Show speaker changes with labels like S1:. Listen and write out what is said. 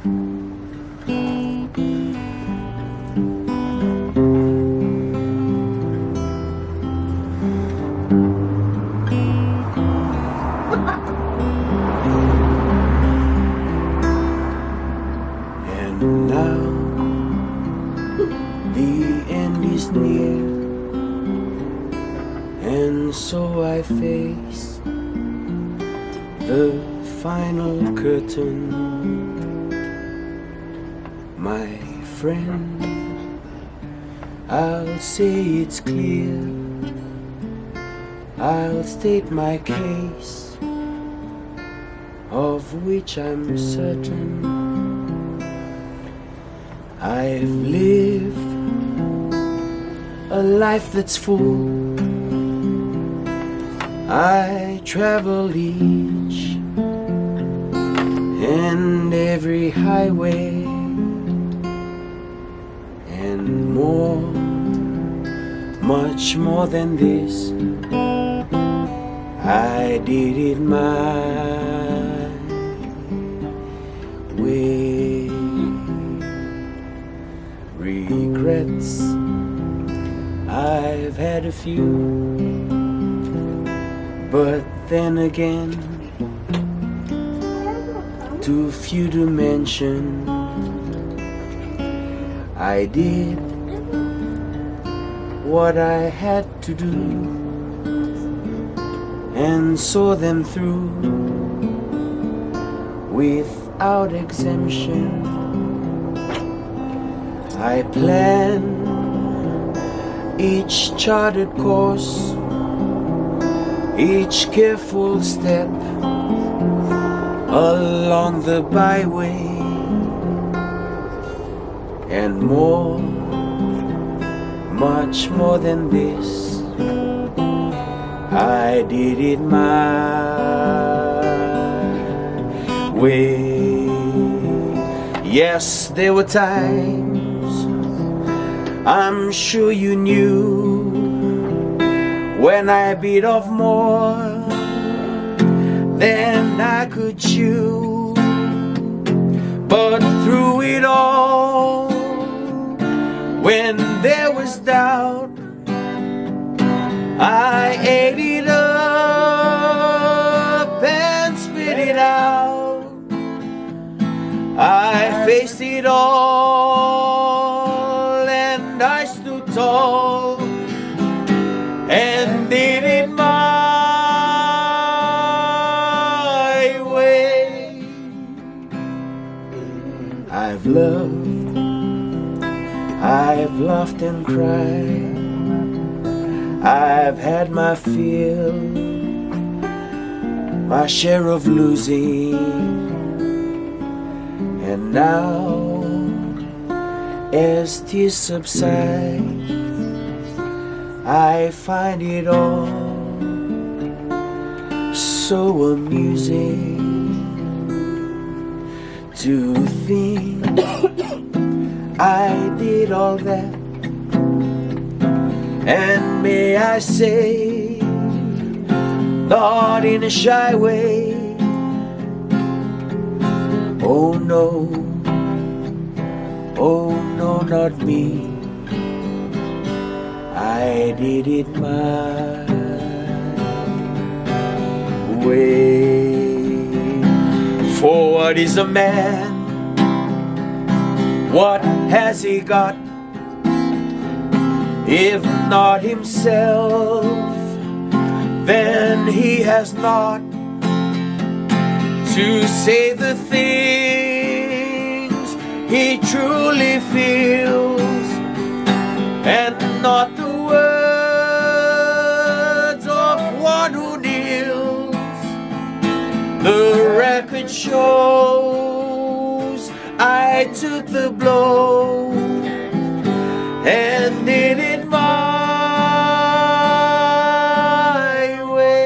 S1: And now the end is near, and so I face the final curtain. My friend, I'll say it's clear, I'll state my case, of which I'm certain. I've lived a life that's full. I travel each and every highway and more, much more than this. I did it my way. Regrets, I've had a few, but then again, too few to mention. I did what I had to do and saw them through without exemption. I planned each charted course, each careful step along the byway, and more, much more than this. I did it my way. Yes, there were times, I'm sure you knew, when I bit off more than I could chew. But through it all, when there was doubt, I ate it up and spit it out. I faced it all and I stood tall and did it my way. I've loved, I've laughed and cried, I've had my fill, my share of losing, and now as tears subside, I find it all so amusing to think I did all that. And may I say, not in a shy way, oh no, not me. I did it my way. For what is a man? What has he got? If not himself, then he has not to say the things he truly feels, and not the words of one who kneels. The record shows I took the blow and did it my way.